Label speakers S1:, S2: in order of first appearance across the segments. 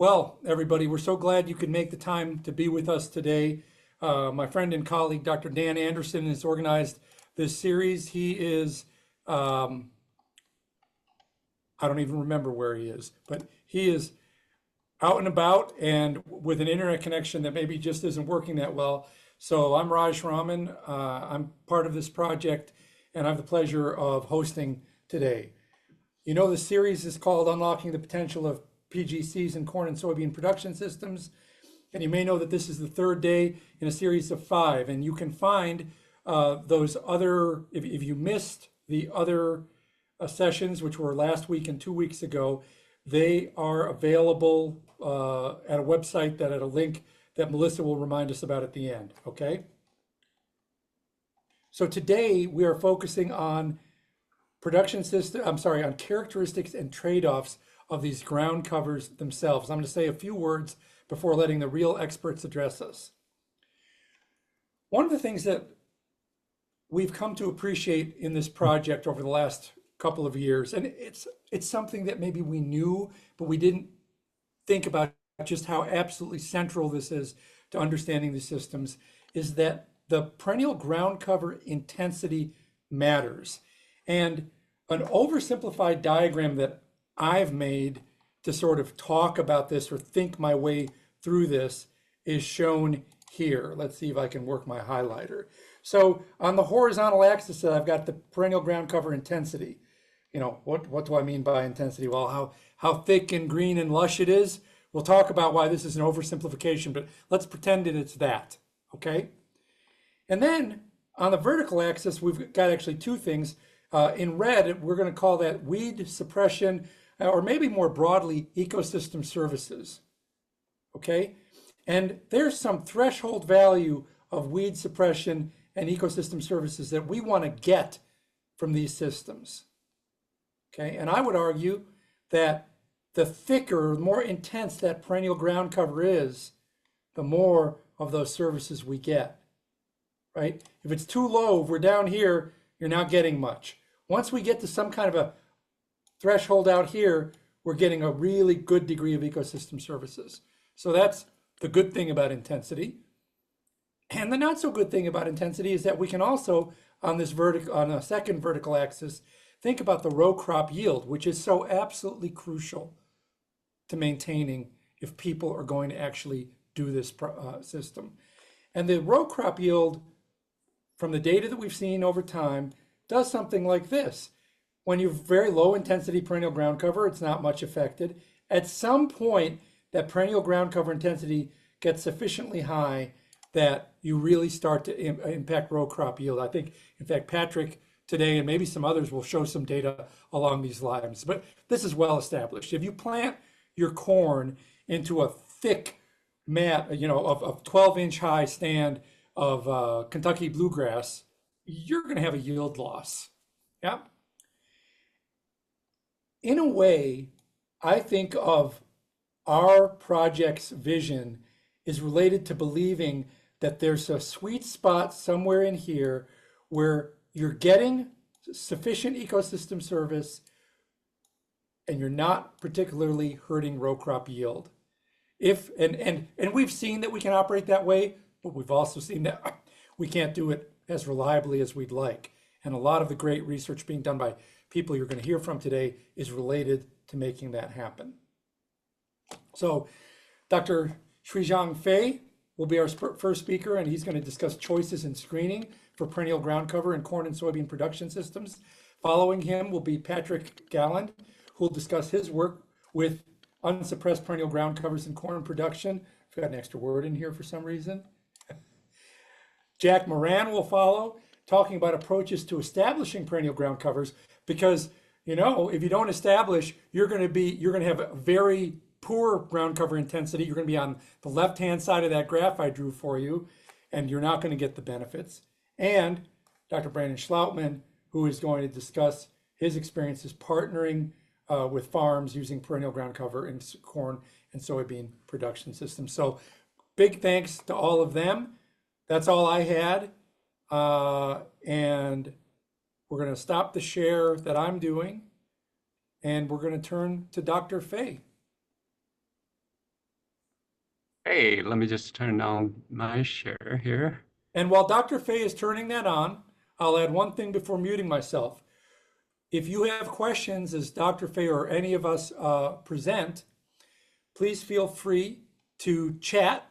S1: Well, everybody, we're so glad you could make the time to be with us today. My friend and colleague, Dr. Dan Anderson, has organized this series. He is, I don't even remember where he is, but he is out and about and with an internet connection that maybe just isn't working that well. So I'm Raj Raman. I'm part of this project, and I have the pleasure of hosting today. You know, the series is called Unlocking the Potential of PGCs in Corn and Soybean Production Systems. And you may know that this is the third day in a series of 5. And you can find those other, if you missed the other sessions, which were last week and 2 weeks ago, they are available at a website at a link that Melissa will remind us about at the end, okay? So today we are focusing on on characteristics and trade-offs of these ground covers themselves. I'm going to say a few words before letting the real experts address us. One of the things that we've come to appreciate in this project over the last couple of years, and it's something that maybe we knew, but we didn't think about just how absolutely central this is to understanding the systems, is that the perennial ground cover intensity matters. And an oversimplified diagram that I've made to sort of talk about this or think my way through this is shown here. Let's see if I can work my highlighter. So on the horizontal axis, I've got the perennial ground cover intensity. You know, what do I mean by intensity? Well, how thick and green and lush it is. We'll talk about why this is an oversimplification, but let's pretend that it's that, okay? And then on the vertical axis, we've got actually two things. In red, we're going to call that weed suppression, or maybe more broadly, ecosystem services, okay? And there's some threshold value of weed suppression and ecosystem services that we want to get from these systems, okay? And I would argue that the thicker, more intense that perennial ground cover is, the more of those services we get, right? If it's too low, if we're down here, you're not getting much. Once we get to some kind of a threshold out here, we're getting a really good degree of ecosystem services. So that's the good thing about intensity. And the not so good thing about intensity is that we can also, on a second vertical axis, think about the row crop yield, which is so absolutely crucial to maintaining if people are going to actually do this system. And the row crop yield, from the data that we've seen over time, does something like this. When you have very low intensity perennial ground cover, it's not much affected. At some point, that perennial ground cover intensity gets sufficiently high that you really start to impact row crop yield. I think, in fact, Patrick today and maybe some others will show some data along these lines, but this is well established. If you plant your corn into a thick mat, you know, of 12-inch high stand of Kentucky bluegrass, you're going to have a yield loss. Yeah. In a way, I think of our project's vision is related to believing that there's a sweet spot somewhere in here where you're getting sufficient ecosystem service and you're not particularly hurting row crop yield. And we've seen that we can operate that way, but we've also seen that we can't do it as reliably as we'd like. And a lot of the great research being done by people you're going to hear from today is related to making that happen. So Dr. SHUIZHANG Fei will be our first speaker, and he's going to discuss choices in screening for perennial ground cover in corn and soybean production systems. Following him will be Patrick Galland, who will discuss his work with unsuppressed perennial ground covers in corn production. I've got an extra word in here for some reason. Jack MORAN will follow, talking about approaches to establishing perennial ground covers, because, you know, if you don't establish, you're going to have a very poor ground cover intensity. You're going to be on the left-hand side of that graph I drew for you, and you're not going to get the benefits. And Dr. Brandon SCHLAUTMAN, who is going to discuss his experiences partnering with farms using perennial ground cover in corn and soybean production systems. So big thanks to all of them. That's all I had. And we're going to stop the share that I'm doing, and we're going to turn to Dr. Fei.
S2: Hey, let me just turn on my share here.
S1: And while Dr. Fay is turning that on, I'll add one thing before muting myself. If you have questions as Dr. Fay or any of us present, please feel free to chat.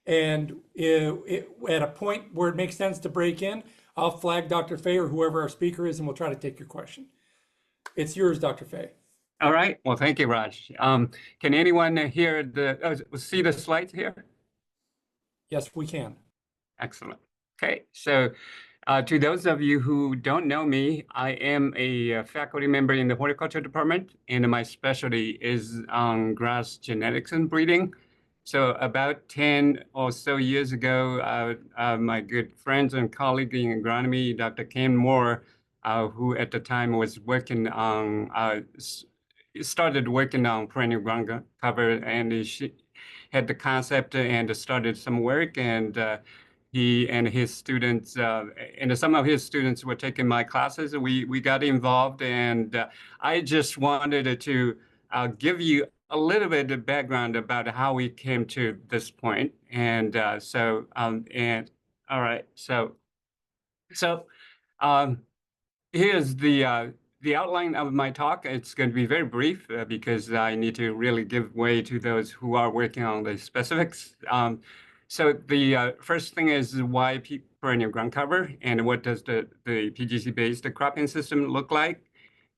S1: And at a point where it makes sense to break in, I'll flag Dr. Fay or whoever our speaker is, and we'll try to take your question. It's yours, Dr. Fay.
S2: All right. Well, thank you, Raj. Can anyone hear see the slides here?
S1: Yes, we can.
S2: Excellent. Okay. So to those of you who don't know me, I am a faculty member in the horticulture department, and my specialty is on grass genetics and breeding. So about 10 or so years ago, my good friends and colleague in agronomy, Dr. Ken Moore, who at the time was working on, started working on perennial ground cover, and she had the concept and started some work, and he and his students, and some of his students were taking my classes. We got involved, and I just wanted to give you a little bit of background about how we came to this point. And all right, so um, here's the outline of my talk. It's going to be very brief because I need to really give way to those who are working on the specifics. So the first thing is why perennial ground cover, and what does the PGC-based cropping system look like,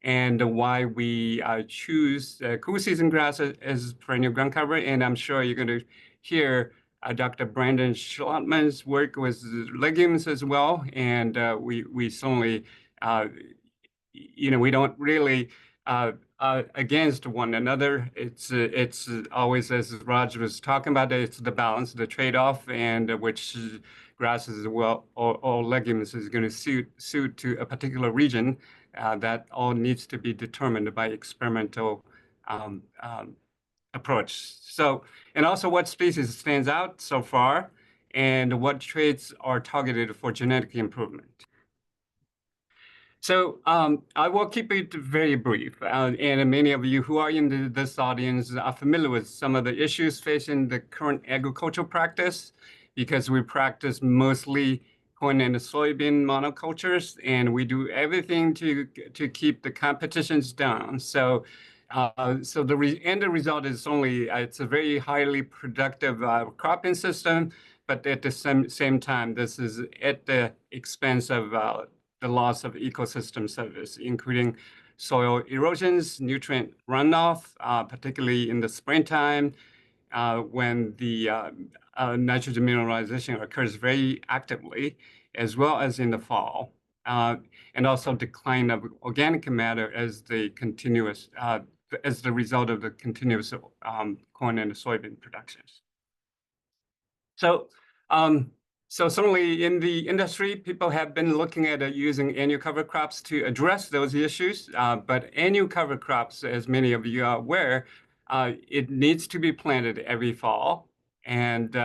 S2: and why we choose cool season grass as perennial ground cover. And I'm sure you're going to hear Dr. Brandon SCHLAUTMAN's work with legumes as well. And we certainly, we don't really against one another. It's always, as Raj was talking about, it's the balance, the trade-off, and which grasses or legumes is going to suit to a particular region. That all needs to be determined by experimental approach. So, and also what species stands out so far, and what traits are targeted for genetic improvement. So I will keep it very brief, and many of you who are in this audience are familiar with some of the issues facing the current agricultural practice, because we practice mostly corn and soybean monocultures, and we do everything to keep the competitions down. So the end result is it's a very highly productive cropping system, but at the same time, this is at the expense of the loss of ecosystem service, including soil erosions, nutrient runoff, particularly in the springtime, when the nitrogen mineralization occurs very actively, as well as in the fall, and also decline of organic matter as the result of the continuous corn and soybean productions. So, so certainly in the industry, people have been looking at using annual cover crops to address those issues. But annual cover crops, as many of you are aware, it needs to be planted every fall, and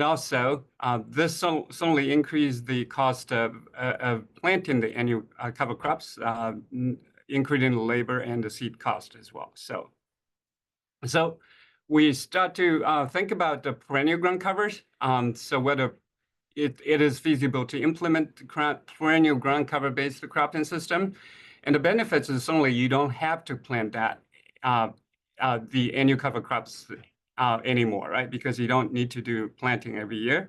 S2: also this certainly increased the cost of planting the annual cover crops, including the labor and the seed cost as well. So we start to think about the perennial ground covers. So whether it is feasible to implement the perennial ground cover based cropping system. And the benefits is only you don't have to plant that the annual cover crops anymore, right? Because you don't need to do planting every year.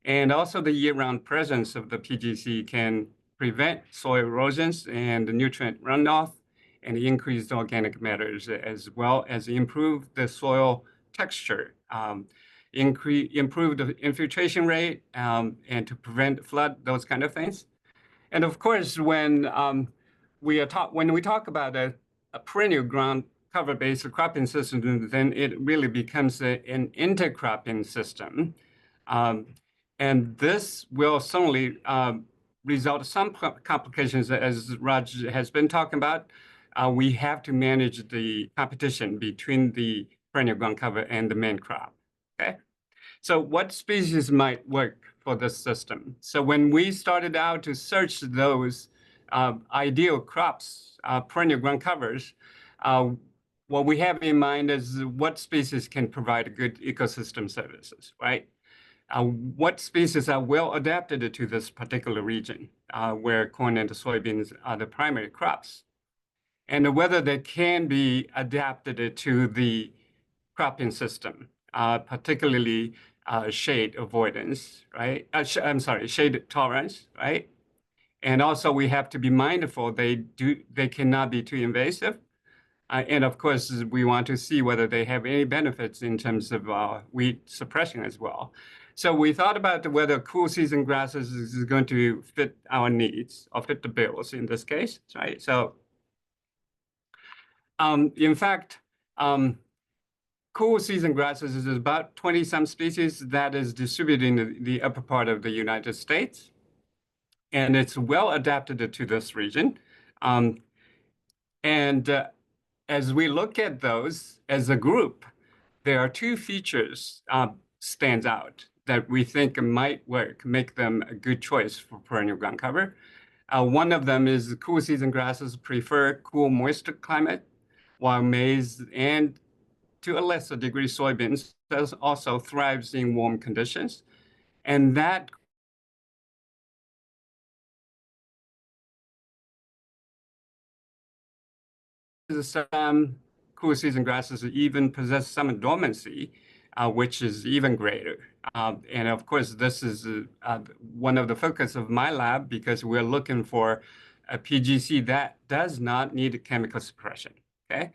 S2: And also the year-round presence of the PGC can prevent soil erosions and the nutrient runoff, and increase the organic matters, as well as improve the soil texture, improve the infiltration rate, and to prevent flood, those kind of things. And of course, when we talk about a perennial ground cover-based cropping system, then it really becomes an intercropping system. And this will certainly result in some complications, as Raj has been talking about. We have to manage the competition between the perennial ground cover and the main crop. Okay, so what species might work for this system? So when we started out to search those ideal crops, perennial ground covers, what we have in mind is what species can provide good ecosystem services, right? What species are well adapted to this particular region where corn and soybeans are the primary crops, and whether they can be adapted to the cropping system, particularly shade avoidance, right? I'm sorry, shade tolerance, right? And also we have to be mindful they cannot be too invasive. And of course, we want to see whether they have any benefits in terms of weed suppression as well. So we thought about whether cool season grasses is going to fit our needs or fit the bills in this case, right? So in fact, cool season grasses is about 20-some species that is distributed in the upper part of the United States. And it's well adapted to this region. As we look at those as a group, there are two features stands out that we think might work, make them a good choice for perennial ground cover. One of them is cool season grasses prefer cool, moist climate, while maize and to a lesser degree soybeans also thrives in warm conditions. And that some cool season grasses even possess some dormancy, which is even greater. And of course, this is one of the focus of my lab because we're looking for a PGC that does not need chemical suppression, okay?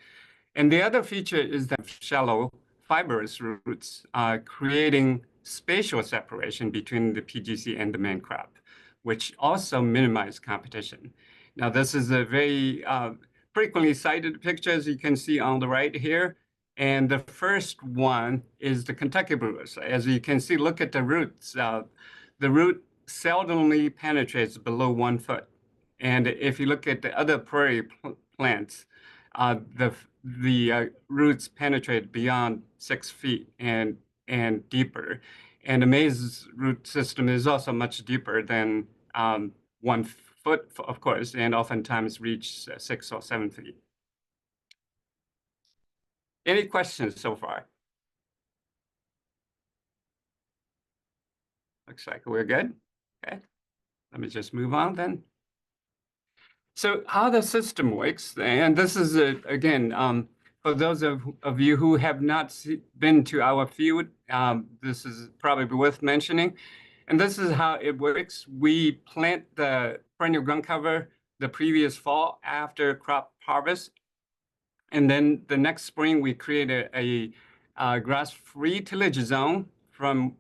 S2: And the other feature is that shallow fibrous roots are creating spatial separation between the PGC and the main crop, which also minimize competition. Now, this is a very frequently cited picture, as you can see on the right here. And the first one is the Kentucky blues. As you can see, look at the roots. The root seldomly penetrates below 1 foot. And if you look at the other prairie plants, the roots penetrate beyond 6 feet and deeper. And the maize root system is also much deeper than 1 foot, of course, and oftentimes reach 6 or 7 feet. Any questions so far? Looks like we're good. Okay, let me just move on then. So how the system works, and this is, again, for those of you who have not been to our field, this is probably worth mentioning. And this is how it works. We plant the perennial ground cover the previous fall after crop harvest. And then the next spring, we create a grass-free tillage zone from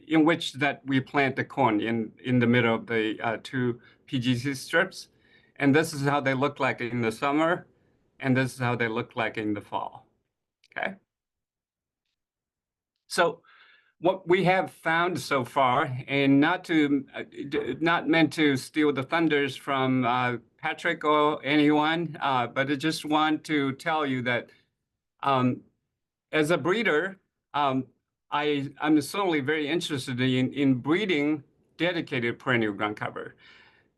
S2: in which that we plant the corn in the middle of the 2 PGC strips. And this is how they look like in the summer, and this is how they look like in the fall, okay? So what we have found so far, and not meant to steal the thunders from Patrick or anyone, but I just want to tell you that as a breeder, I'm certainly very interested in breeding dedicated perennial ground cover.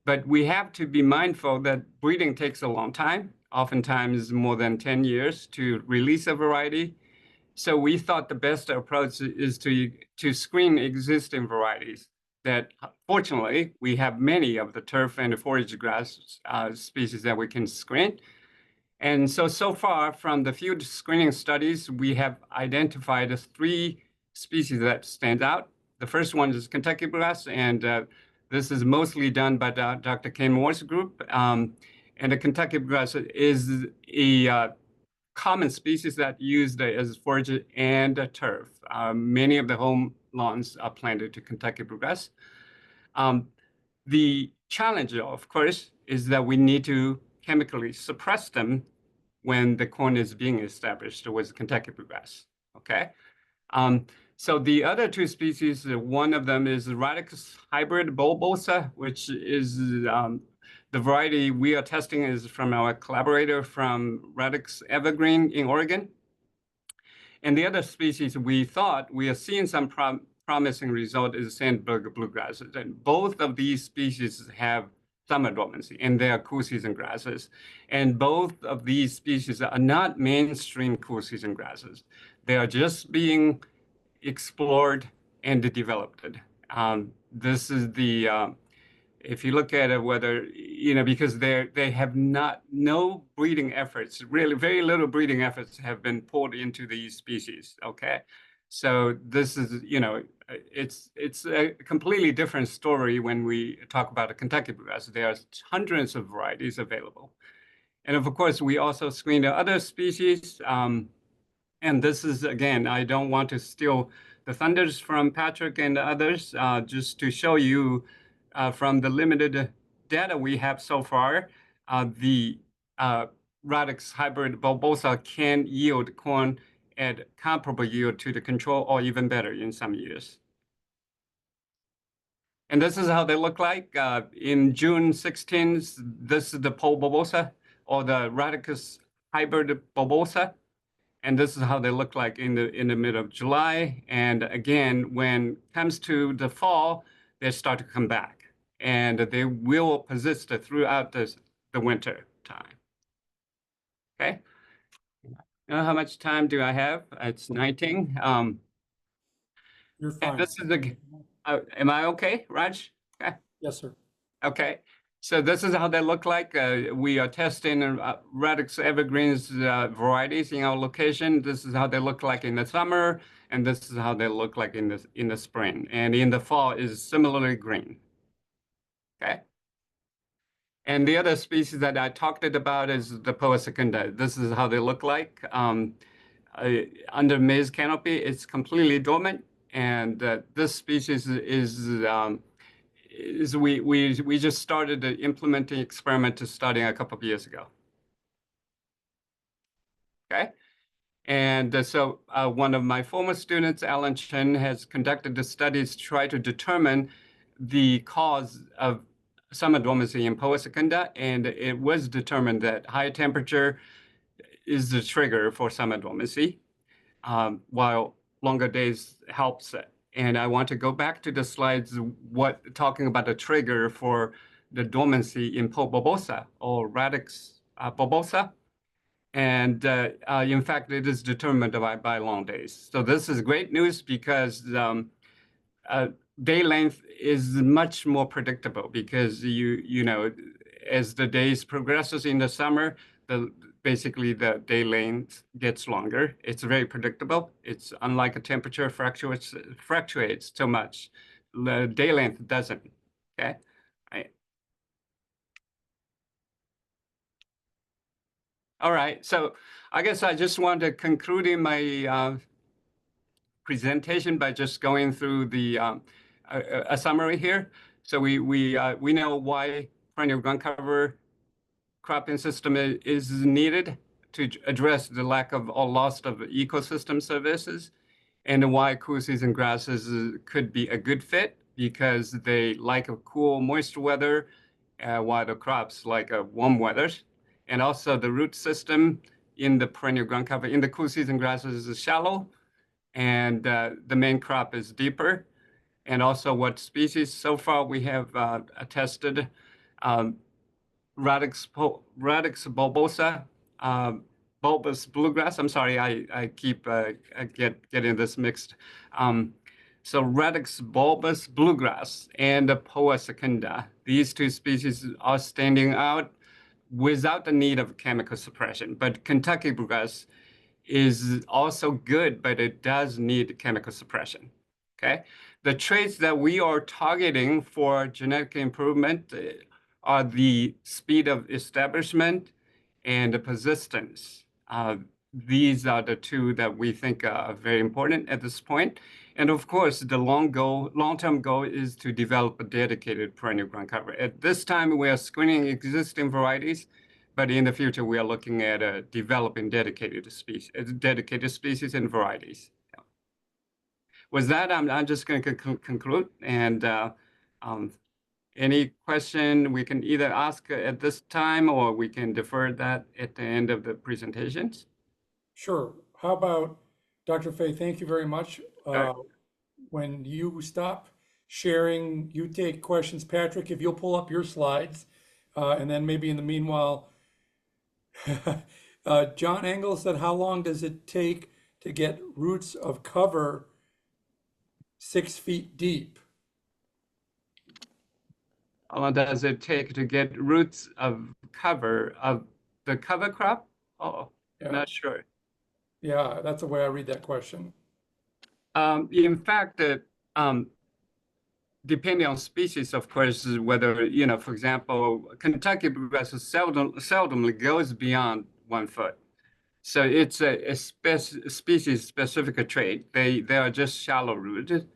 S2: But we have to be mindful that breeding takes a long time, oftentimes more than 10 years to release a variety. So we thought the best approach is to screen existing varieties that, fortunately, we have many of the turf and the forage grass species that we can screen. And so far from the field screening studies, we have identified 3 species that stand out. The first one is Kentucky grass, and this is mostly done by Dr. Ken Moore's group. And the Kentucky grass is a common species that used as forage and turf. Many of the home lawns are planted to Kentucky bluegrass. The challenge, of course, is that we need to chemically suppress them when the corn is being established with Kentucky bluegrass, okay? So the other 2 species, one of them is Radix hybrid bulbosa, which is the variety we are testing is from our collaborator from Radix Evergreen in Oregon. And the other species we thought we are seeing some promising result is Sandberg bluegrass. And both of these species have summer dormancy, and they are cool season grasses. And both of these species are not mainstream cool season grasses. They are just being explored and developed. This is the if you look at it, whether, because they have no breeding efforts, really very little breeding efforts have been poured into these species, okay? So this is, it's a completely different story when we talk about a Kentucky bluegrass. There are hundreds of varieties available. And of course, we also screen the other species. And this is, again, I don't want to steal the thunders from Patrick and others, just to show you from the limited data we have so far, the Radix hybrid bulbosa can yield corn at comparable yield to the control or even better in some years. And this is how they look like. In June 16th, this is the pole bulbosa or the Radix hybrid bulbosa. And this is how they look like in the middle of July. And again, when it comes to the fall, they start to come back. And they will persist throughout the winter time. Okay? How much time do I have? It's 19.
S1: You're fine.
S2: This is am I okay, Raj? Okay.
S1: Yes, sir.
S2: Okay. So this is how they look like. We are testing Radix evergreens varieties in our location. This is how they look like in the summer, and this is how they look like in the spring. And in the fall is similarly green. Okay. And the other species that I talked about is the Poa secunda. This is how they look like. Under maize canopy, it's completely dormant, and this species we just started the implementing experiment starting a couple of years ago. Okay, and so one of my former students, Alan Chen, has conducted the studies to try to determine the cause of summer dormancy in Poa secunda, and it was determined that high temperature is the trigger for summer dormancy, while longer days helps it. And I want to go back to the slides, talking about the trigger for the dormancy in Poa bulbosa or Radix bulbosa. And in fact, it is determined by long days. So this is great news because day length is much more predictable because as the days progresses in the summer, basically the day length gets longer. It's very predictable. It's unlike a temperature fluctuates so much. The day length doesn't. Okay. All right. So I guess I just want to conclude in my presentation by just going through a summary here. So we know why perennial groundcover cropping system is needed to address the lack of or loss of ecosystem services, and why cool season grasses could be a good fit because they like a cool, moist weather, while the crops like warm weather. And also the root system in the perennial ground cover in the cool season grasses is shallow, and the main crop is deeper. And also what species so far we have tested, Radix bulbosa, bulbous bluegrass. I'm sorry, I keep getting this mixed. So Radix bulbous bluegrass and the Poa secunda. These two species are standing out without the need of chemical suppression. But Kentucky bluegrass is also good, but it does need chemical suppression. Okay, the traits that we are targeting for genetic improvement are the speed of establishment and the persistence. These are the two that we think are very important at this point. And of course, the long-term goal is to develop a dedicated perennial ground cover. At this time, we are screening existing varieties, but in the future, we are looking at developing dedicated species and varieties. With that, I'm just going to conclude. And any question we can either ask at this time, or we can defer that at the end of the presentations.
S1: Sure. How about, Dr. Fay, thank you very much. When you stop sharing, you take questions. Patrick, if you'll pull up your slides, And then maybe in the meanwhile, John Engel said, how long does it take to get roots of cover 6 feet deep?
S2: How long does it take to get roots of the cover crop? Oh,
S1: Yeah,
S2: not sure.
S1: yeah, that's the way I read that question.
S2: In fact, depending on species, of course, whether, for example, Kentucky bluegrass seldomly goes beyond 1 foot. So it's a species specific trait. They are just shallow rooted.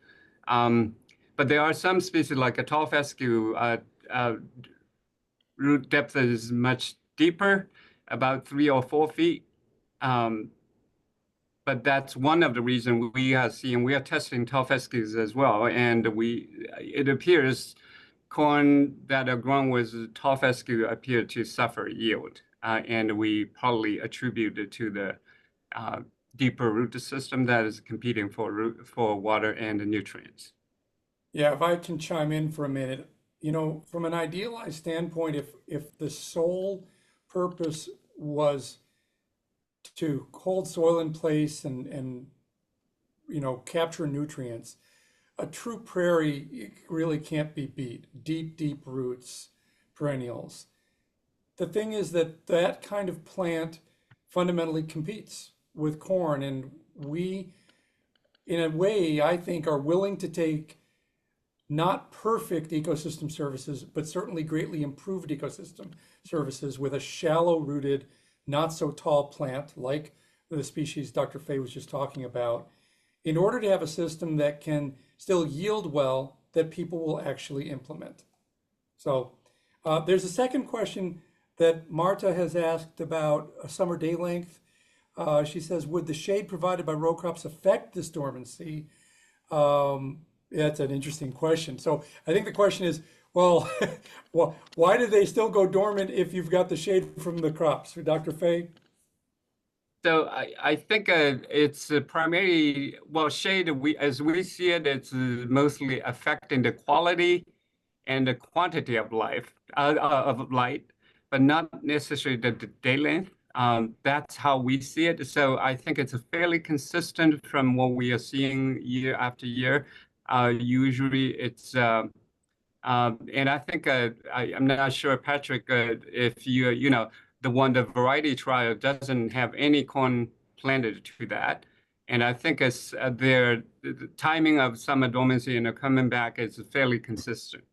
S2: But there are some species like a tall fescue, root depth is much deeper, about 3 or 4 feet. But that's one of the reasons we are testing tall fescues as well. And it appears corn that are grown with tall fescue appear to suffer yield. And we probably attribute it to the deeper root system that is competing for water and nutrients.
S1: Yeah, if I can chime in for a minute, from an idealized standpoint, if the sole purpose was to hold soil in place and capture nutrients, a true prairie really can't be beat. Deep, deep roots, perennials. The thing is that that kind of plant fundamentally competes with corn, and we, in a way, I think, are willing to take not perfect ecosystem services, but certainly greatly improved ecosystem services with a shallow rooted, not so tall plant like the species Dr. Fay was just talking about, in order to have a system that can still yield well, that people will actually implement. So there's a second question that Marta has asked about a summer day length. She says, would the shade provided by row crops affect this dormancy? That's an interesting question. So I think the question is, well, why do they still go dormant if you've got the shade from the crops? Dr. Fay?
S2: So I think it's primarily, well, shade, as we see it, it's mostly affecting the quality and the quantity of light, but not necessarily the day length. That's how we see it. So I think it's fairly consistent from what we are seeing year after year. Usually it's, and I think I'm not sure, Patrick, if the variety trial doesn't have any corn planted to that. And I think it's the timing of summer dormancy and coming back is fairly consistent.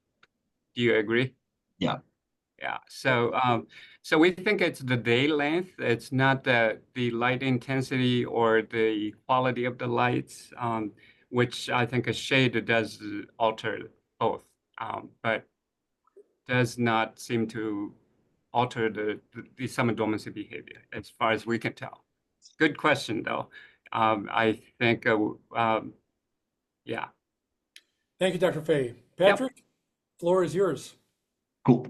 S2: Do you agree?
S3: Yeah.
S2: Yeah. So we think it's the day length. It's not the light intensity or the quality of the lights, which I think a shade does alter both, but does not seem to alter the summer dormancy behavior as far as we can tell. Good question, though. I think, yeah.
S1: Thank you, Dr. Fay. Patrick, floor is yours.
S3: Cool.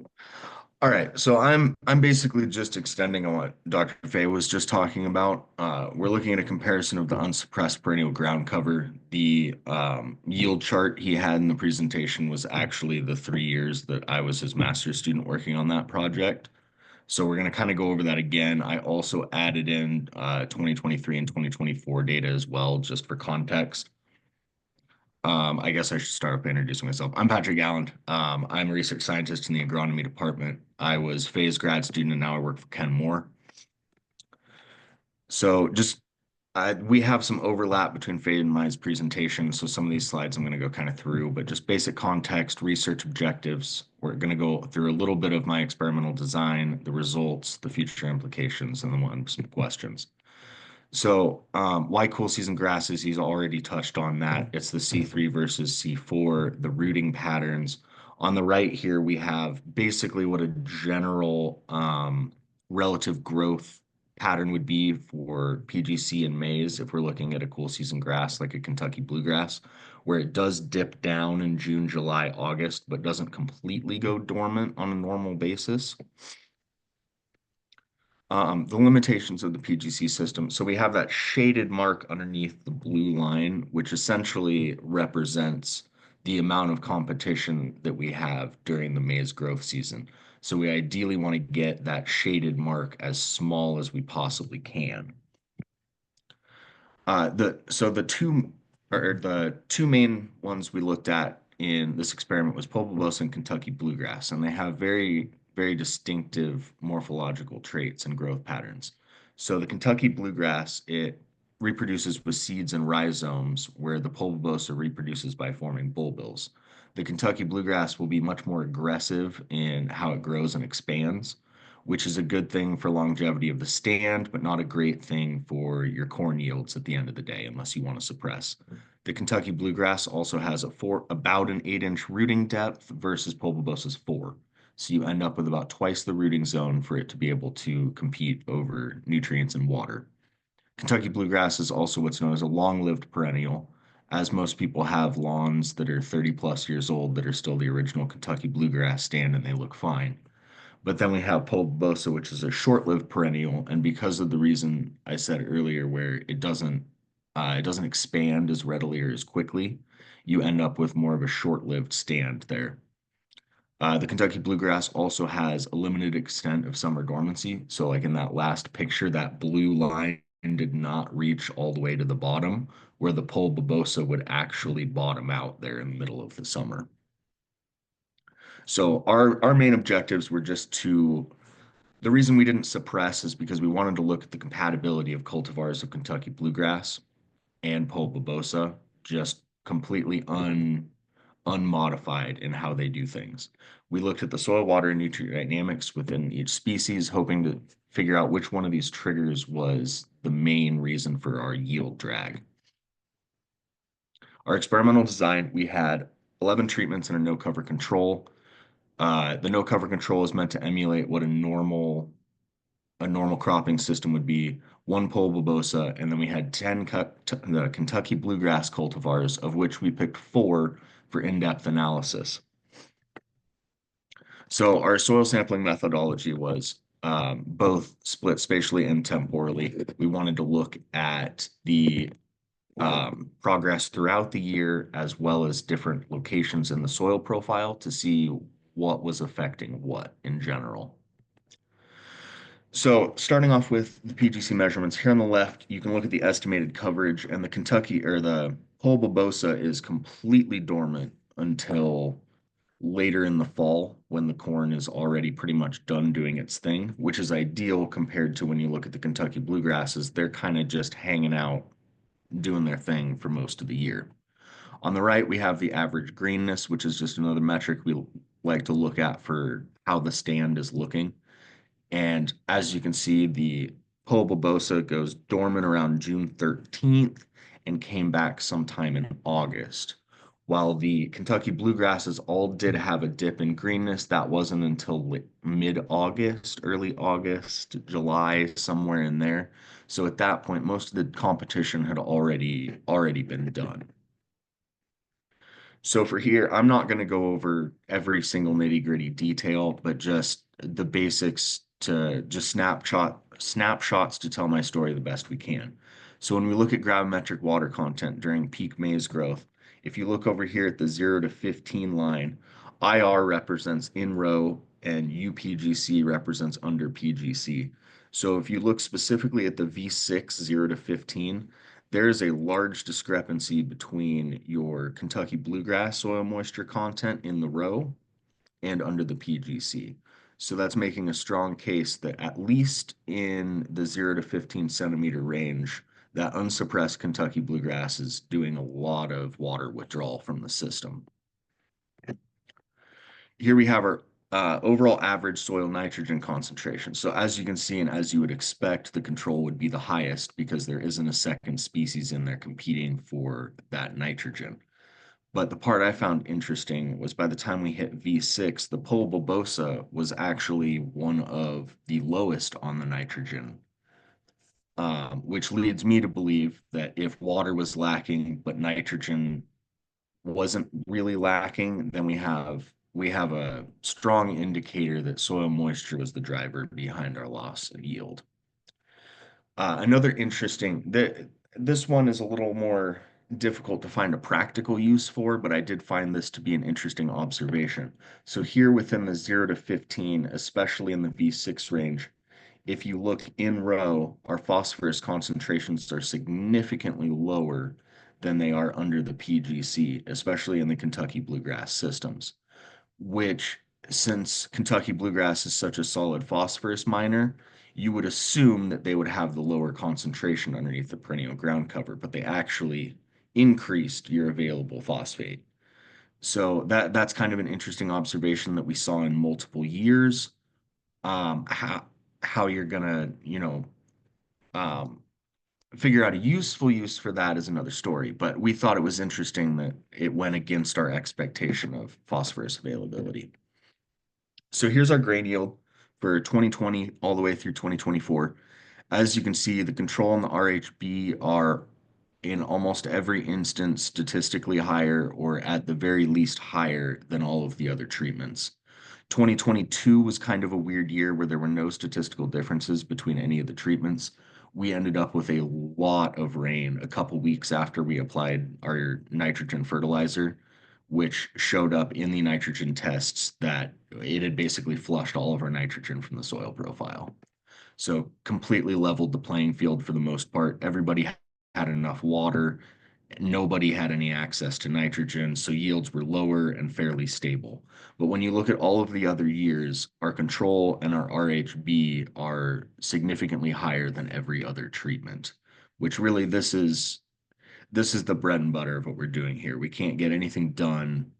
S3: All right, so I'm basically just extending on what Dr. Fay was just talking about. We're looking at a comparison of the unsuppressed perennial ground cover. The yield chart he had in the presentation was actually the 3 years that I was his master's student working on that project. So we're going to kind of go over that again. I also added in 2023 and 2024 data as well, just for context. I guess I should start by introducing myself. I'm Patrick Galland. I'm a research scientist in the agronomy department. I was Fay's grad student, and now I work for Ken Moore. So we have some overlap between Fay and my presentation. So some of these slides I'm going to go kind of through, but just basic context, research objectives. We're going to go through a little bit of my experimental design, the results, the future implications, and then some questions. So why cool season grasses? He's already touched on that. It's the C3 versus C4, the rooting patterns. On the right here, we have basically what a general relative growth pattern would be for PGC and maize if we're looking at a cool season grass like a Kentucky bluegrass, where it does dip down in June, July, August, but doesn't completely go dormant on a normal basis. The limitations of the PGC system. So we have that shaded mark underneath the blue line, which essentially represents the amount of competition that we have during the maize growth season. So we ideally want to get that shaded mark as small as we possibly can. The two main ones we looked at in this experiment was Pulpobosa and Kentucky bluegrass, and they have very distinctive morphological traits and growth patterns. So the Kentucky bluegrass, it reproduces with seeds and rhizomes, where the Pulpobosa reproduces by forming bulbils. The Kentucky bluegrass will be much more aggressive in how it grows and expands, which is a good thing for longevity of the stand, but not a great thing for your corn yields at the end of the day, unless you want to suppress. The Kentucky bluegrass also has about an 8-inch rooting depth versus Pulpobosa's 4. So you end up with about twice the rooting zone for it to be able to compete over nutrients and water. Kentucky bluegrass is also what's known as a long-lived perennial, as most people have lawns that are 30 plus years old that are still the original Kentucky bluegrass stand and they look fine. But then we have Pulpobosa, which is a short-lived perennial, and because of the reason I said earlier, where it doesn't expand as readily or as quickly, you end up with more of a short-lived stand there. The Kentucky bluegrass also has a limited extent of summer dormancy. So like in that last picture, that blue line did not reach all the way to the bottom, where the Pulpobosa would actually bottom out there in the middle of the summer. So our main objectives were the reason we didn't suppress is because we wanted to look at the compatibility of cultivars of Kentucky bluegrass and Pulpobosa, just completely unmodified in how they do things. We looked at the soil, water, and nutrient dynamics within each species, hoping to figure out which one of these triggers was the main reason for our yield drag. Our experimental design, we had 11 treatments and a no-cover control. The no-cover control is meant to emulate what a normal cropping system would be. 1 Pulpobosa, and then we had 10 the Kentucky bluegrass cultivars, of which we picked 4 for in-depth analysis. So our soil sampling methodology was both split spatially and temporally. We wanted to look at the progress throughout the year, as well as different locations in the soil profile to see what was affecting what in general. So starting off with the PGC measurements, here on the left, you can look at the estimated coverage, and the Pulpobosa is completely dormant until later in the fall when the corn is already pretty much done doing its thing, which is ideal compared to when you look at the Kentucky bluegrasses. They're kind of just hanging out, doing their thing for most of the year. On the right, we have the average greenness, which is just another metric we like to look at for how the stand is looking. And as you can see, the Pulpobosa goes dormant around June 13th and came back sometime in August. While the Kentucky bluegrasses all did have a dip in greenness, that wasn't until mid-August, early August, July, somewhere in there. So at that point, most of the competition had already been done. So for here, I'm not going to go over every single nitty-gritty detail, but just the basics to just snapshots to tell my story the best we can. So when we look at gravimetric water content during peak maize growth, if you look over here at the 0 to 15 line, IR represents in row and UPGC represents under PGC. So if you look specifically at the V6 0 to 15, there is a large discrepancy between your Kentucky bluegrass soil moisture content in the row and under the PGC. So that's making a strong case that at least in the 0 to 15 centimeter range, that unsuppressed Kentucky bluegrass is doing a lot of water withdrawal from the system. Here we have our overall average soil nitrogen concentration. So as you can see, and as you would expect, the control would be the highest because there isn't a second species in there competing for that nitrogen. But the part I found interesting was by the time we hit V6, the Pulpobosa was actually one of the lowest on the nitrogen, which leads me to believe that if water was lacking, but nitrogen wasn't really lacking, then we have a strong indicator that soil moisture was the driver behind our loss of yield. Another interesting, this one is a little more difficult to find a practical use for, but I did find this to be an interesting observation. So here within the 0 to 15, especially in the V6 range, if you look in row, our phosphorus concentrations are significantly lower than they are under the PGC, especially in the Kentucky bluegrass systems, which, since Kentucky bluegrass is such a solid phosphorus miner, you would assume that they would have the lower concentration underneath the perennial ground cover, but they actually increased your available phosphate. So that's kind of an interesting observation that we saw in multiple years. How you're gonna, um, figure out a useful use for that is another story. But we thought it was interesting that it went against our expectation of phosphorus availability. So here's our grain yield for 2020 all the way through 2024. As you can see, the control and the RHB are in almost every instance statistically higher, or at the very least higher than all of the other treatments. 2022 was kind of a weird year where there were no statistical differences between any of the treatments. We ended up with a lot of rain a couple weeks after we applied our nitrogen fertilizer, which showed up in the nitrogen tests that it had basically flushed all of our nitrogen from the soil profile. So completely leveled the playing field for the most part. Everybody had enough water. Nobody had any access to nitrogen, so yields were lower and fairly stable. But when you look at all of the other years, our control and our RHB are significantly higher than every other treatment, which really this is the bread and butter of what we're doing here. We can't get anything done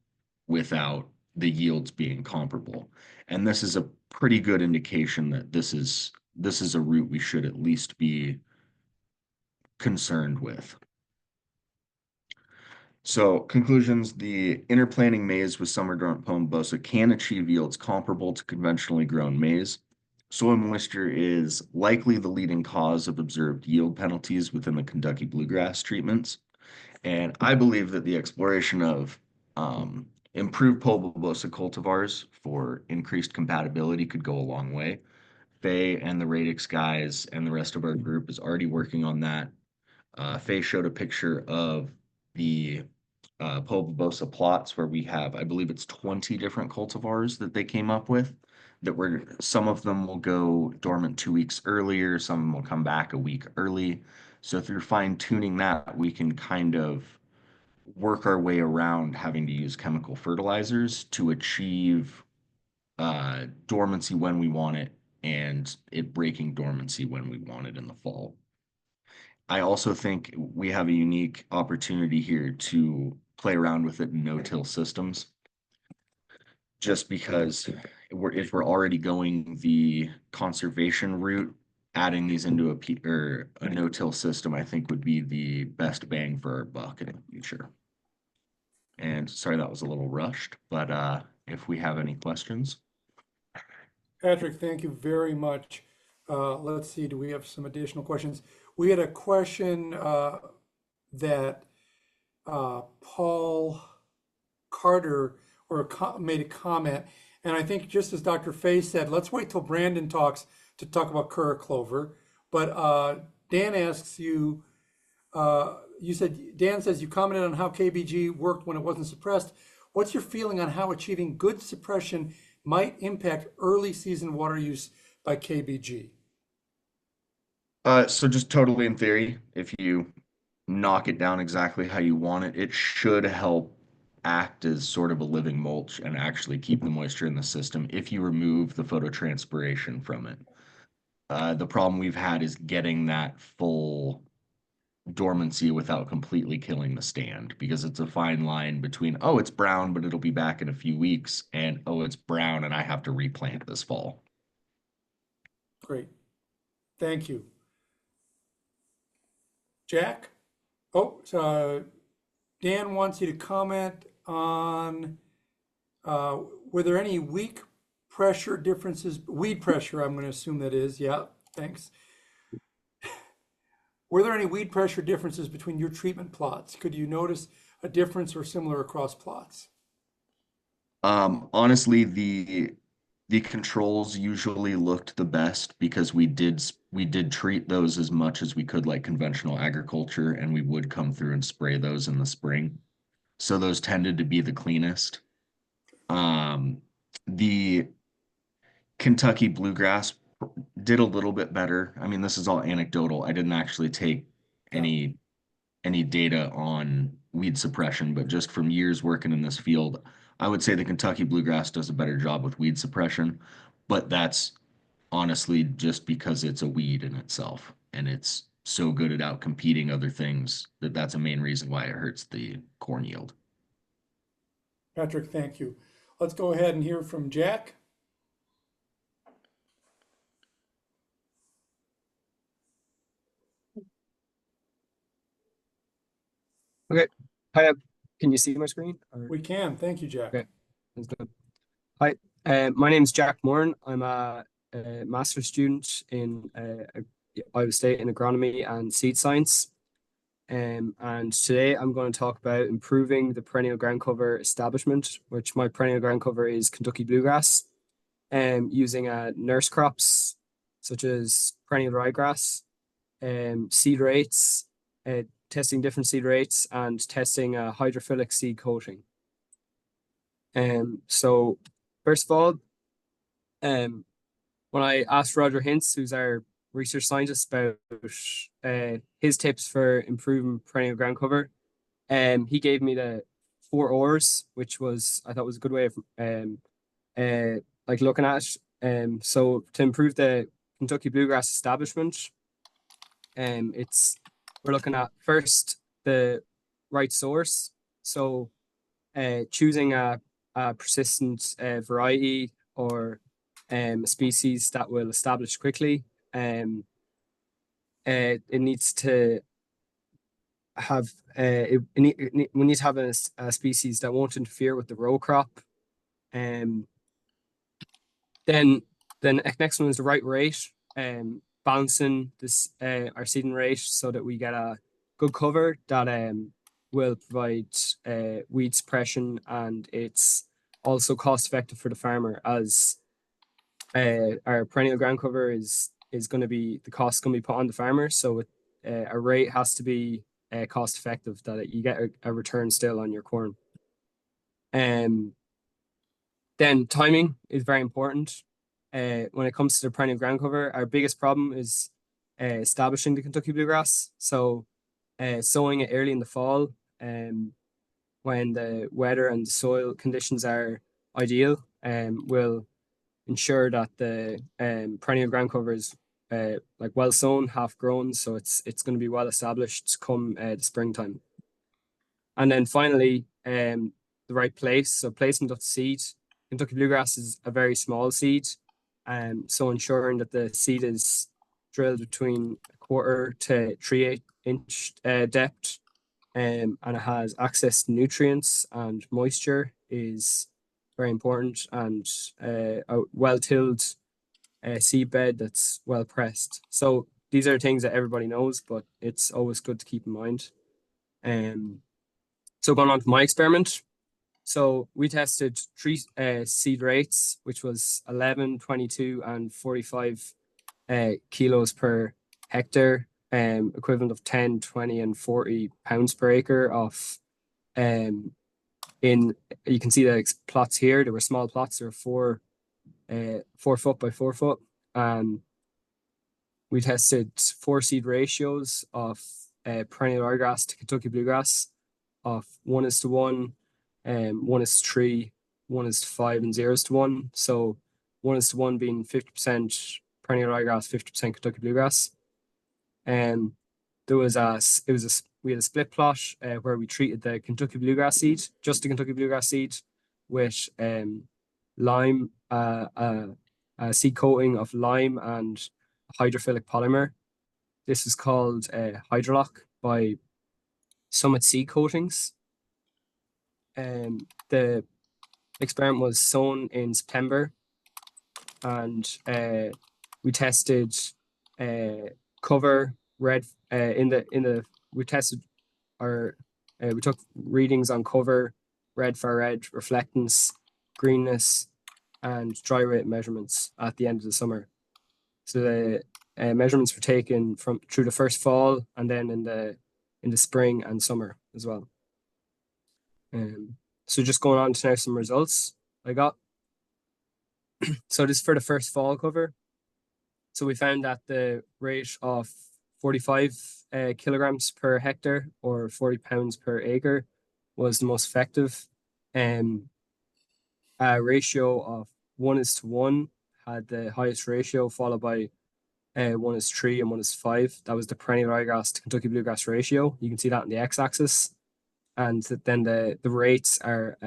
S3: without the yields being comparable. And this is a pretty good indication that this is a route we should at least be concerned with. So conclusions, the interplanting maize with summer-dormant Pomebosa can achieve yields comparable to conventionally grown maize. Soil moisture is likely the leading cause of observed yield penalties within the Kentucky bluegrass treatments. And I believe that the exploration of improved Pomebosa cultivars for increased compatibility could go a long way. Faye and the Radix guys and the rest of our group is already working on that. Faye showed a picture of the Pomebosa plots where we have, I believe it's 20 different cultivars that they came up with, that were, some of them will go dormant 2 weeks earlier, some will come back a week early. So through fine tuning that, we can kind of work our way around having to use chemical fertilizers to achieve dormancy when we want it, and it breaking dormancy when we want it in the fall. I also think we have a unique opportunity here to play around with it in no-till systems, just because if we're already going the conservation route, adding these into a no-till system, I think would be the best bang for our buck in the future. And sorry, that was a little rushed, but if we have any questions.
S1: Patrick, thank you very much. Let's see, do we have some additional questions? We had a question that Paul Carter made a comment, and I think just as Dr. Fay said, let's wait till Brandon talks to talk about Kura clover. But Dan asks you, Dan says you commented on how KBG worked when it wasn't suppressed. What's your feeling on how achieving good suppression might impact early season water use by KBG?
S3: So just totally in theory, if you knock it down exactly how you want it, it should help act as sort of a living mulch and actually keep the moisture in the system if you remove the phototranspiration from it. The problem we've had is getting that full dormancy without completely killing the stand, because it's a fine line between, oh, it's brown, but it'll be back in a few weeks, and oh, it's brown and I have to replant this fall.
S1: Great. Thank you. Jack? Oh, so Dan wants you to comment on were there any weed pressure differences, weed pressure, I'm going to assume that is, yeah, thanks. Were there any weed pressure differences between your treatment plots? Could you notice a difference or similar across plots?
S3: Honestly, the The controls usually looked the best because we did treat those as much as we could like conventional agriculture, and we would come through and spray those in the spring. So those tended to be the cleanest. The Kentucky bluegrass did a little bit better. I mean, this is all anecdotal. I didn't actually take any data on weed suppression, but just from years working in this field, I would say the Kentucky bluegrass does a better job with weed suppression, but that's honestly just because it's a weed in itself and it's so good at out competing other things that that's a main reason why it hurts the corn yield.
S1: Patrick, thank you. Let's go ahead and hear from Jack.
S4: Okay. Hi, can you see my screen?
S1: We can. Thank you, Jack.
S4: Okay. That's good. Hi, my name is Jack Moran. I'm a master's student in Iowa State in agronomy and seed science. And today I'm going to talk about improving the perennial ground cover establishment, which my perennial ground cover is Kentucky bluegrass, using nurse crops such as perennial ryegrass, seed rates, testing different seed rates, and testing a hydrophilic seed coating. So first of all, when I asked Roger Hintz, who's our research scientist, about his tips for improving perennial ground cover, he gave me the 4 R's, which I thought was a good way of like looking at it. So to improve the Kentucky bluegrass establishment, we're looking at first the right source. So choosing a persistent variety or a species that will establish quickly. It needs to have we need to have a species that won't interfere with the row crop. Then the next one is the right rate. Balancing this our seeding rate so that we get a good cover that will provide weed suppression, and it's also cost effective for the farmer, as our perennial ground cover is going to be, the cost going to be put on the farmer. So a rate has to be cost effective, that you get a return still on your corn. Then timing is very important. When it comes to the perennial ground cover, our biggest problem is establishing the Kentucky bluegrass. So sowing it early in the fall, when the weather and the soil conditions are ideal, will ensure that the perennial ground cover is like well sown, half grown, so it's going to be well established come the springtime. And then finally, the right place. So placement of the seed. Kentucky bluegrass is a very small seed, so ensuring that the seed is drilled between 1/4 to 3/8 inch depth, and it has access to nutrients and moisture is very important, and a well-tilled seed bed that's well pressed. So these are things that everybody knows, but it's always good to keep in mind. So going on to my experiment. So we tested 3 seed rates, which was 11, 22, and 45 kilos per hectare, equivalent of 10, 20, and 40 pounds per acre of you can see the plots here. There were small plots. There were 4 foot by 4 foot. We tested 4 seed ratios of perennial ryegrass to Kentucky bluegrass of 1:1, 1:3, 1:5, and 0:1. So 1:1 being 50% perennial ryegrass, 50% Kentucky bluegrass. We had a split plot where we treated the Kentucky bluegrass seed, just the Kentucky bluegrass seed, with lime, a seed coating of lime and hydrophilic polymer. This is called Hydrophilic by Summit Seed Coatings. The experiment was sown in September, and we tested cover red we tested we took readings on cover, red for red, reflectance, greenness, and dry rate measurements at the end of the summer. So the measurements were taken through the first fall and then in the spring and summer as well. So just going on to now some results I got. So this is for the first fall cover. So we found that the rate of 45 kilograms per hectare or 40 pounds per acre was the most effective. A ratio of 1:1 had the highest ratio, followed by 1:3 and 1:5. That was the perennial ryegrass to Kentucky bluegrass ratio. You can see that on the x-axis. And then the rates are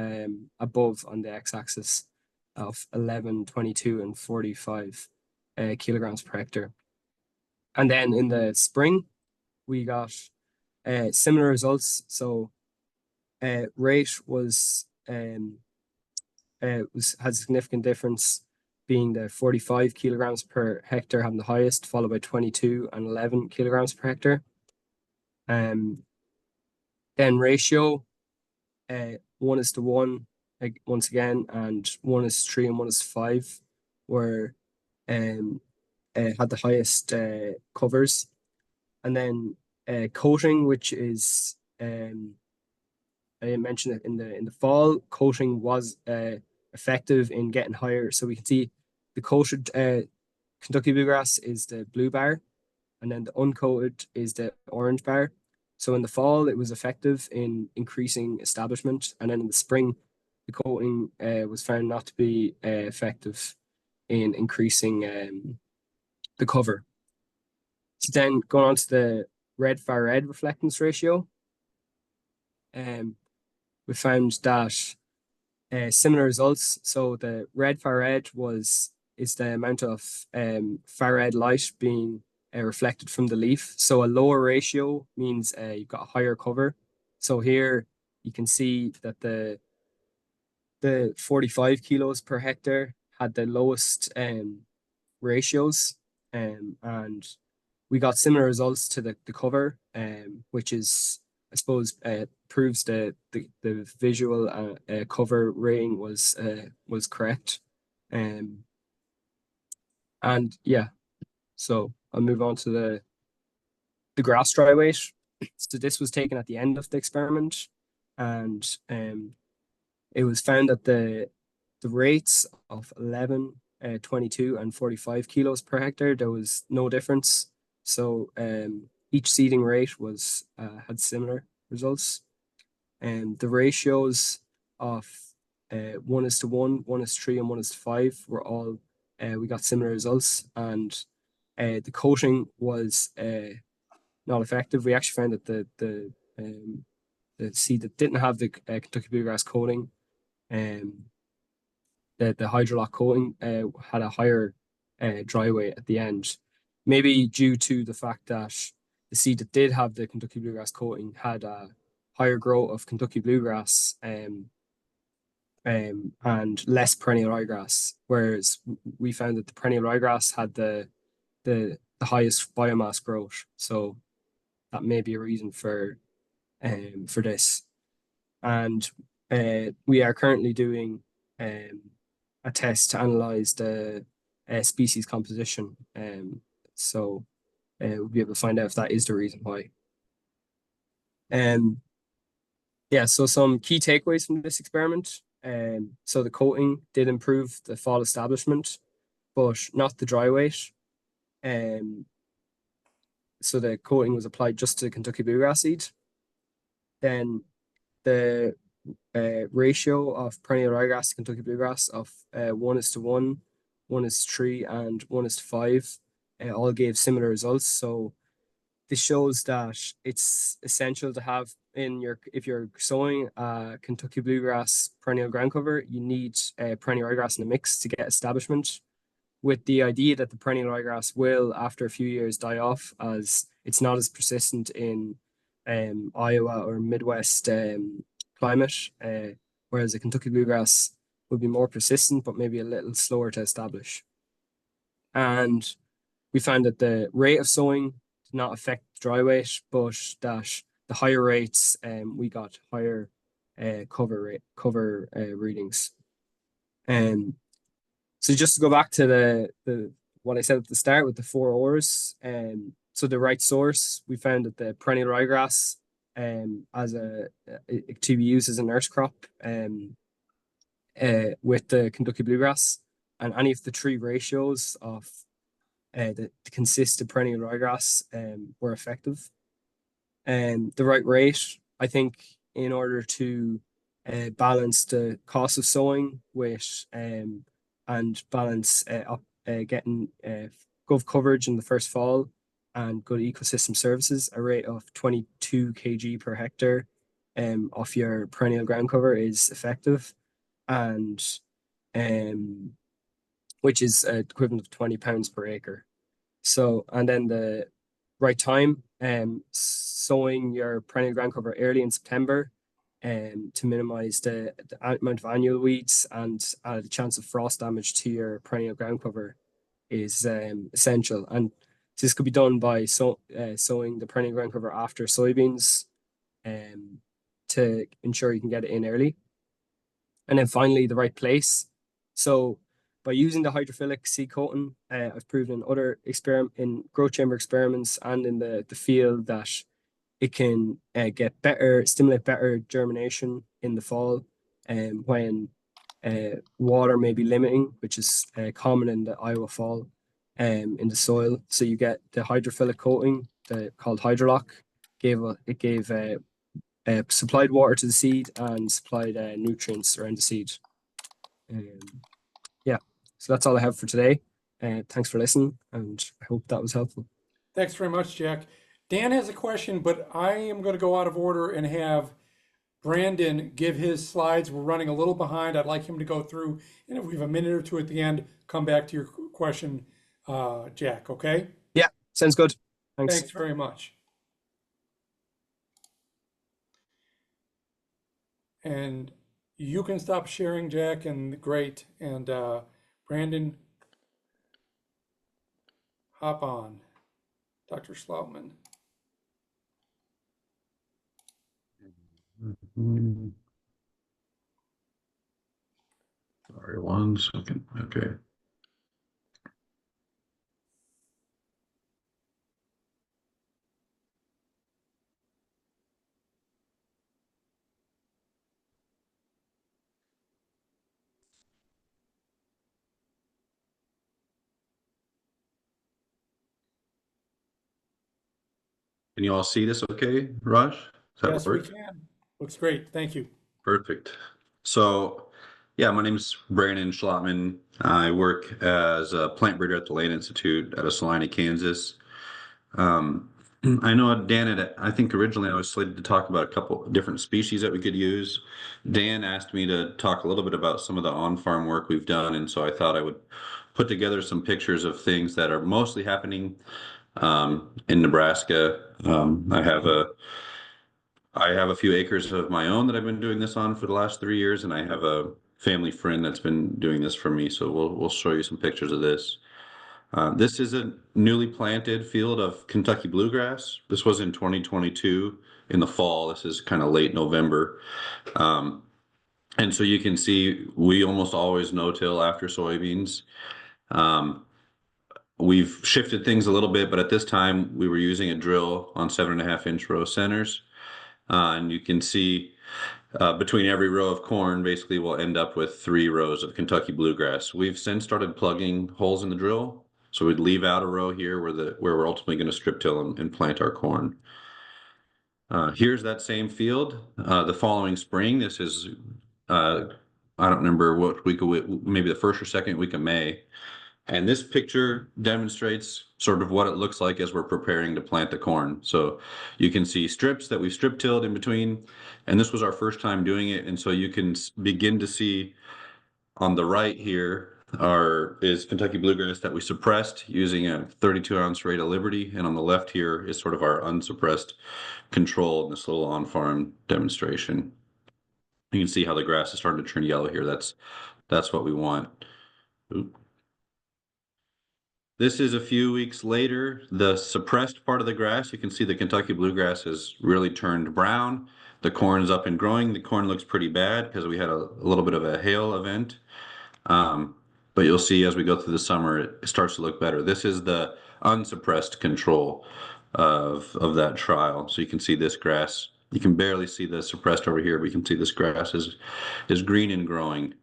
S4: above on the x-axis of 11, 22, and 45 kilograms per hectare. And then in the spring, we got similar results. So rate had a significant difference, being the 45 kilograms per hectare having the highest, followed by 22 and 11 kilograms per hectare. Then ratio 1:1 once again, and 1:3 and 1:5 were had the highest covers. And then coating, which is I mentioned it in the fall, coating was effective in getting higher. So we can see the coated Kentucky bluegrass is the blue bar, and then the uncoated is the orange bar. So in the fall, it was effective in increasing establishment, and then in the spring, the coating was found not to be effective in increasing the cover. So then going on to the red far red reflectance ratio, we found that similar results. So the red far red is the amount of far red light being reflected from the leaf. So a lower ratio means you've got a higher cover. So here you can see that the 45 kilos per hectare had the lowest ratios, and we got similar results to the cover, which is, I suppose, proves the visual cover rating was correct. And yeah, so I'll move on to the grass dry weight. So this was taken at the end of the experiment, and it was found that the rates of 11, 22, and 45 kilos per hectare, there was no difference. So each seeding rate was had similar results. And the ratios of 1:1, 1:3, and 1:5 were all we got similar results. And the coating was not effective. We actually found that the seed that didn't have the Kentucky bluegrass coating, the hydrolock coating, had a higher dry weight at the end. Maybe due to the fact that the seed that did have the Kentucky bluegrass coating had a higher growth of Kentucky bluegrass and less perennial ryegrass, whereas we found that the perennial ryegrass had the highest biomass growth. So that may be a reason for this. And we are currently doing a test to analyze the species composition. So we'll be able to find out if that is the reason why. Yeah, so some key takeaways from this experiment. So the coating did improve the fall establishment, but not the dry weight. So the coating was applied just to Kentucky bluegrass seed. Then the ratio of perennial ryegrass to Kentucky bluegrass of 1:1, 1:3, and 1:5 all gave similar results. So this shows that it's essential to have if you're sowing Kentucky bluegrass perennial ground cover, you need perennial ryegrass in the mix to get establishment, with the idea that the perennial ryegrass will, after a few years, die off as it's not as persistent in Iowa or Midwest climate, whereas the Kentucky bluegrass would be more persistent, but maybe a little slower to establish. And we found that the rate of sowing did not affect dry weight, but that the higher rates, we got higher cover readings. So just to go back to the what I said at the start with the 4 ores, so the right source, we found that the perennial ryegrass as to be used as a nurse crop with the Kentucky bluegrass, and any of the 3 ratios of that consist of perennial ryegrass were effective. The right rate, I think, in order to balance the cost of sowing with and balance up getting good coverage in the first fall and good ecosystem services, a rate of 22 kg per hectare of your perennial ground cover is effective, and which is equivalent of £20 per acre. So, and then the right time, sowing your perennial ground cover early in September, to minimize the amount of annual weeds and the chance of frost damage to your perennial ground cover is essential. And this could be done by sowing the perennial ground cover after soybeans, to ensure you can get it in early. And then finally, the right place. So by using the hydrophilic seed coating, I've proven in other in growth chamber experiments and in the field that it can stimulate better germination in the fall, when water may be limiting, which is common in the Iowa fall, in the soil. So you get the hydrophilic coating, called Hydrolock, supplied water to the seed and supplied nutrients around the seed. Yeah, so that's all I have for today. Thanks for listening, and I hope that was helpful.
S1: Thanks very much, Jack. Dan has a question, but I am going to go out of order and have Brandon give his slides. We're running a little behind. I'd like him to go through, and if we have a minute or two at the end, come back to your question, Jack, okay?
S4: Yeah, sounds good. Thanks.
S1: Thanks very much. And you can stop sharing, Jack, and great. And Brandon, hop on, Dr. SCHLAUTMAN.
S5: Sorry, 1 second. Okay. Can you all see this okay, Raj? Does that
S1: Yes,
S5: work?
S1: we can. Looks great. Thank you.
S5: Perfect. So, yeah, my name is Brandon SCHLAUTMAN. I work as a plant breeder at the Land Institute out of Salina, Kansas. I know I think originally I was slated to talk about a couple different species that we could use. Dan asked me to talk a little bit about some of the on-farm work we've done, and so I thought I would put together some pictures of things that are mostly happening in Nebraska. I have a few acres of my own that I've been doing this on for the last 3 years, and I have a family friend that's been doing this for me. So we'll show you some pictures of this. This is a newly planted field of Kentucky bluegrass. This was in 2022 in the fall. This is kind of late November. And so you can see we almost always no-till after soybeans. We've shifted things a little bit, but at this time we were using a drill on 7.5-inch row centers. And you can see between every row of corn, basically we'll end up with 3 rows of Kentucky bluegrass. We've since started plugging holes in the drill. So we'd leave out a row here where we're ultimately going to strip till and plant our corn. Here's that same field. The following spring, this is, I don't remember what week of, maybe the first or second week of May. And this picture demonstrates sort of what it looks like as we're preparing to plant the corn. So you can see strips that we've strip tilled in between, and this was our first time doing it. And so you can begin to see on the right here is Kentucky bluegrass that we suppressed using a 32-ounce rate of Liberty, and on the left here is sort of our unsuppressed control in this little on-farm demonstration. You can see how the grass is starting to turn yellow here. That's what we want. Oop. This is a few weeks later. The suppressed part of the grass, you can see the Kentucky bluegrass has really turned brown. The corn's up and growing. The corn looks pretty bad because we had a little bit of a hail event. but you'll see as we go through the summer, it starts to look better. This is the unsuppressed control of that trial. So you can see this grass. You can barely see the suppressed over here, but you can see this grass is green and growing.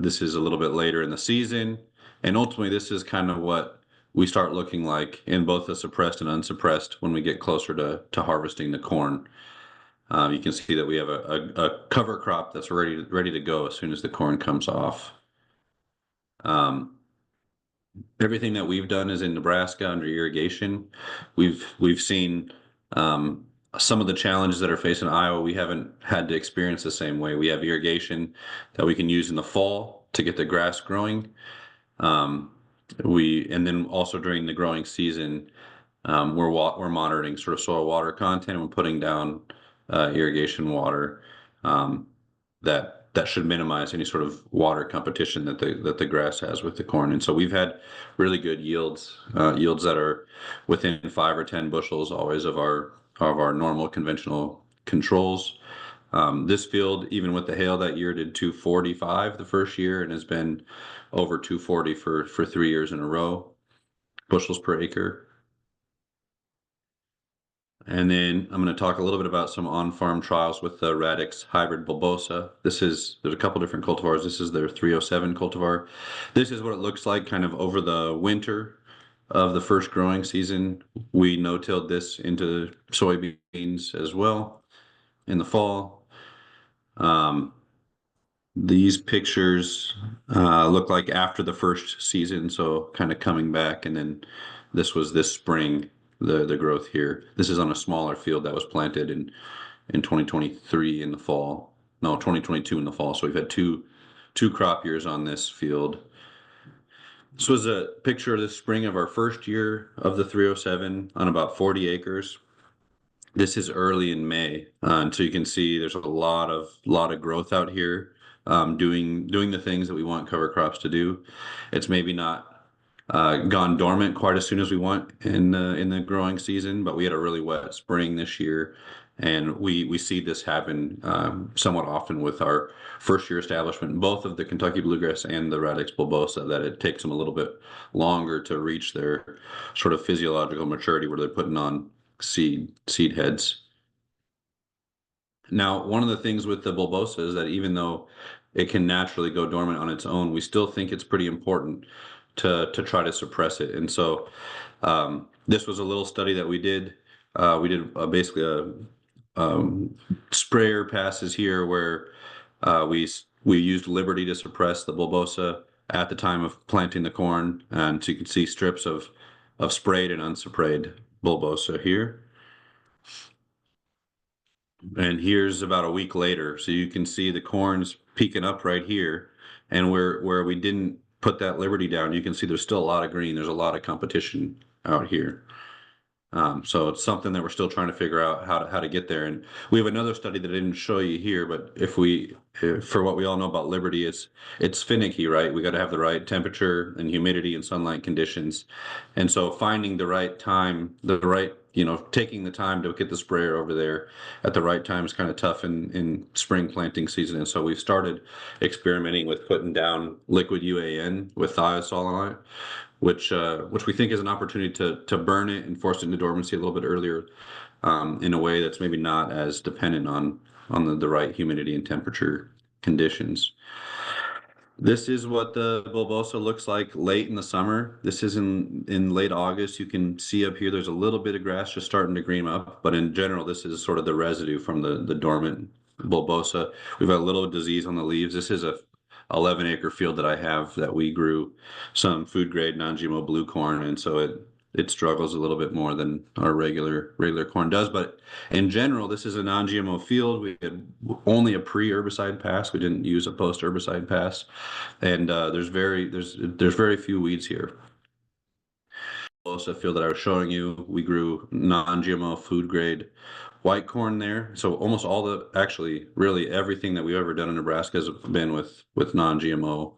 S5: This is a little bit later in the season, and ultimately this is kind of what we start looking like in both the suppressed and unsuppressed when we get closer to harvesting the corn. You can see that we have a cover crop that's ready to go as soon as the corn comes off. Everything that we've done is in Nebraska under irrigation. We've seen some of the challenges that are facing Iowa. We haven't had to experience the same way. We have irrigation that we can use in the fall to get the grass growing. And then also during the growing season, we're monitoring sort of soil water content, and we're putting down irrigation water that should minimize any sort of water competition that the grass has with the corn. And so we've had really good yields that are within 5 or 10 bushels always of our normal conventional controls. This field, even with the hail that year, did 245 the first year and has been over 240 for 3 years in a row, bushels per acre. And then I'm going to talk a little bit about some on-farm trials with the Radix hybrid bulbosa. There's a couple different cultivars. This is their 307 cultivar. This is what it looks like kind of over the winter of the first growing season. We no-tilled this into soybeans as well in the fall. These pictures look like after the first season, so kind of coming back, and then this was this spring, the growth here. This is on a smaller field that was planted in 2023 in the fall. No, 2022 in the fall. So we've had two crop years on this field. This was a picture of the spring of our first year of the 307 on about 40 acres. This is early in May, and so you can see there's a lot of growth out here, doing the things that we want cover crops to do. It's maybe not gone dormant quite as soon as we want in the growing season, but we had a really wet spring this year, and we see this happen somewhat often with our first year establishment, both of the Kentucky bluegrass and the Radix bulbosa, that it takes them a little bit longer to reach their sort of physiological maturity where they're putting on seed heads. Now, one of the things with the bulbosa is that even though it can naturally go dormant on its own, we still think it's pretty important to try to suppress it. And so this was a little study that we did. We did basically a sprayer passes here where we used Liberty to suppress the bulbosa at the time of planting the corn, and so you can see strips of sprayed and unsprayed bulbosa here. And here's about a week later, so you can see the corn's peeking up right here, and where we didn't put that Liberty down, you can see there's still a lot of green. There's a lot of competition out here. So it's something that we're still trying to figure out how to get there. And we have another study that I didn't show you here, but for what we all know about Liberty, it's finicky, right? We got to have the right temperature and humidity and sunlight conditions. And so finding the right time, taking the time to get the sprayer over there at the right time is kind of tough in spring planting season. And so we've started experimenting with putting down liquid UAN with thiazole on it, which we think is an opportunity to burn it and force it into dormancy a little bit earlier, in a way that's maybe not as dependent on the right humidity and temperature conditions. This is what the bulbosa looks like late in the summer. This is in late August. You can see up here there's a little bit of grass just starting to green up, but in general this is sort of the residue from the dormant bulbosa. We've got a little disease on the leaves. This is a 11-acre field that I have that we grew some food grade non-GMO blue corn, and so it struggles a little bit more than our regular corn does. But in general, this is a non-GMO field. We had only a pre-herbicide pass. We didn't use a post-herbicide pass, and there's very few weeds here. Also, field that I was showing you, we grew non-GMO food grade white corn there. So almost really everything that we've ever done in Nebraska has been with non-GMO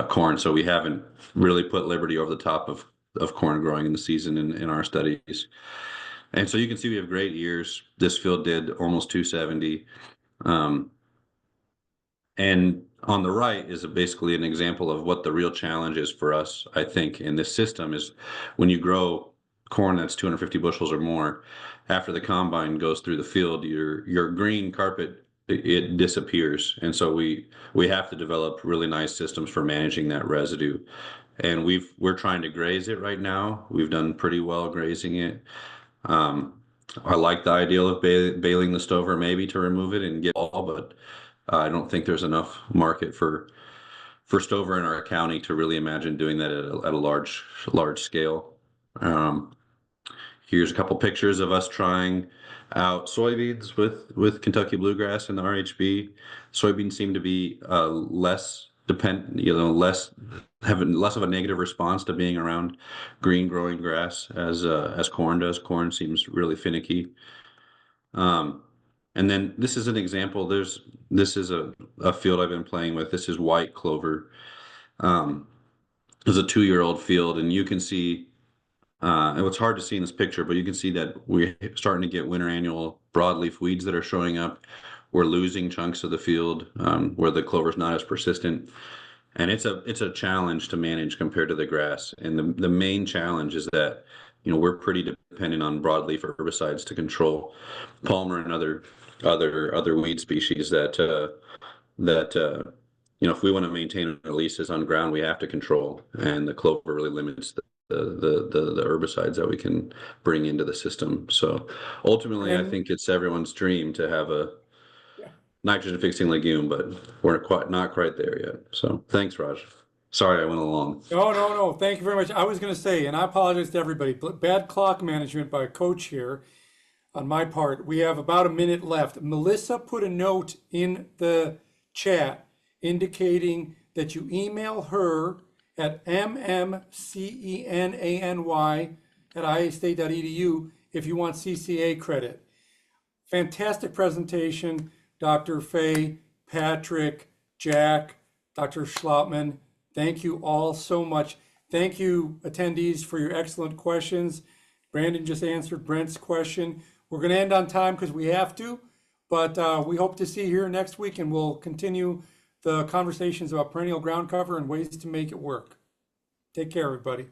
S5: corn. So we haven't really put Liberty over the top of corn growing in the season in our studies. And so you can see we have great years. This field did almost 270. And on the right is basically an example of what the real challenge is for us, I think, in this system is when you grow corn that's 250 bushels or more, after the combine goes through the field, your green carpet, it disappears. And so we have to develop really nice systems for managing that residue. And we're trying to graze it right now. We've done pretty well grazing it. I like the ideal of baling the stover maybe to remove it and get all, but I don't think there's enough market for stover in our county to really imagine doing that at a large scale. Here's a couple pictures of us trying out soybeans with Kentucky bluegrass and the RHB. Soybeans seem to be less having less of a negative response to being around green growing grass as corn does. Corn seems really finicky. And then this is an example. This is a field I've been playing with. This is white clover. It's a 2-year-old field, and you can see, and it's hard to see in this picture, but you can see that we're starting to get winter annual broadleaf weeds that are showing up. We're losing chunks of the field where the clover is not as persistent. And it's a challenge to manage compared to the grass. And the main challenge is that, we're pretty dependent on broadleaf herbicides to control palmer and other weed species that if we want to maintain releases on ground, we have to control. And the clover really limits the herbicides that we can bring into the system. So ultimately, I think it's everyone's dream to have a nitrogen fixing legume, but we're not quite there yet. So thanks, Raj. Sorry I went along.
S1: No. Thank you very much. I was going to say, and I apologize to everybody, but bad clock management by Coach here on my part. We have about a minute left. Melissa put a note in the chat indicating that you email her at mmcenany@iastate.edu if you want CCA credit. Fantastic presentation, Dr. Fay, Patrick, Jack, Dr. SCHLAUTMAN. Thank you all so much. Thank you, attendees, for your excellent questions. Brandon just answered Brent's question. We're going to end on time because we have to, but we hope to see you here next week, and we'll continue the conversations about perennial ground cover and ways to make it work. Take care, everybody.